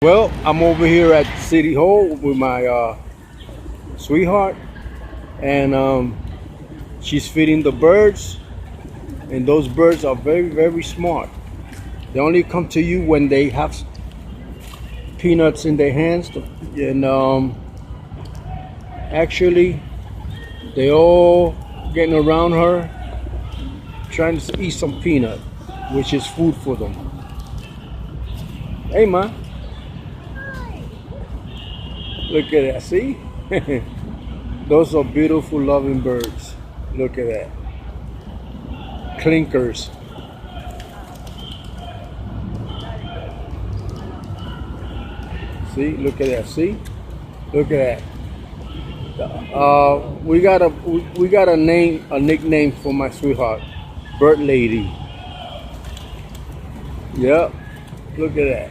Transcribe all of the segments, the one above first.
Well, I'm over here at City Hall with my sweetheart, and she's feeding the birds, and those birds are very, very smart. They only come to you when they have peanuts in their hands, and actually, they all getting around her, trying to eat some peanut, which is food for them. Hey, ma, look at that. See? Those are beautiful, loving birds. Look at that. Clinkers. See? Look at that. See? Look at that. We got a nickname for my sweetheart, Bird Lady. Yep. Look at that.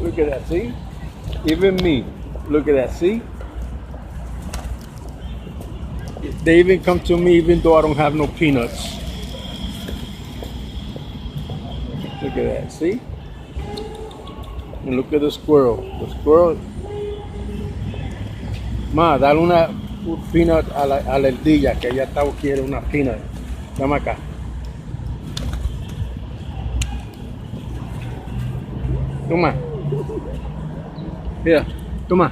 Look at that, see? Even me. Look at that, see? They even come to me even though I don't have no peanuts. Look at that, see? And look at the squirrel. The squirrel. Ma, dale una peanut a la ardilla, que ella quiere una peanut. Dame acá. Toma. Mira, toma.